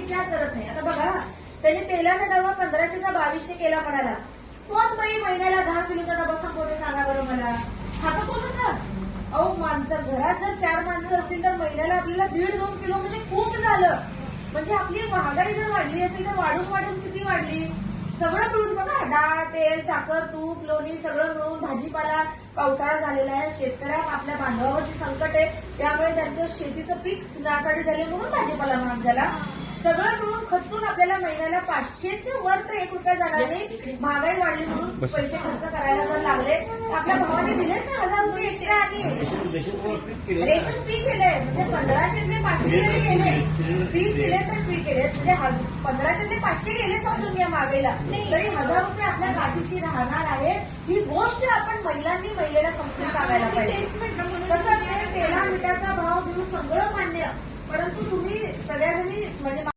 विचार करत नाही. आता बघा, त्यांनी तेलाचा डबा 1500चा 2200 केला म्हणाला. कोण बाई महिन्याला 10 किलोचा डबा संपवते सांगा बरं मला? खातं कोण असं? अहो माणसं घरात जर 4 माणसं असतील तर महिन्याला आपल्याला 1.5-2 किलो म्हणजे खूप झालं. म्हणजे आपली महागाई जर वाढली असेल तर वाढून किती वाढली? सगळं मिळून बघा, डाळ, तेल, साखर, तूप, लोणी सगळं मिळून, भाजीपाला, पावसाळा झालेला आहे, शेतकऱ्या आपल्या बांधवावरची संकट आहे, त्यामुळे त्यांचं शेतीचं पीक नासाडी झाले म्हणून भाजीपाला महाग झाला. सगळं मिळून खर्चून आपल्याला महिन्याला 500च्या वर तर 1 रुपया जाणार नाही. महागाई वाढली म्हणून पैसे खर्च करायला जर लागले तर आपल्या भावाने दिलेत ना 1000 रुपये एक्स्ट्रा आणि रेशन फ्री केलंय. म्हणजे 1500 500 जरी केले, 30 सिलेंडर फ्री केलेत, म्हणजे 1500 500 गेले समजून घ्या महागाईला, तरी 1000 रुपये आपल्या गाठीशी राहणार आहेत. ही गोष्ट आपण महिलेला समजून सांगायला पाहिजे. कसं असते, तेला मिठाचा भाव घेऊन सगळं मान्य, परंतु तुम्ही सगळ्याजणी म्हणजे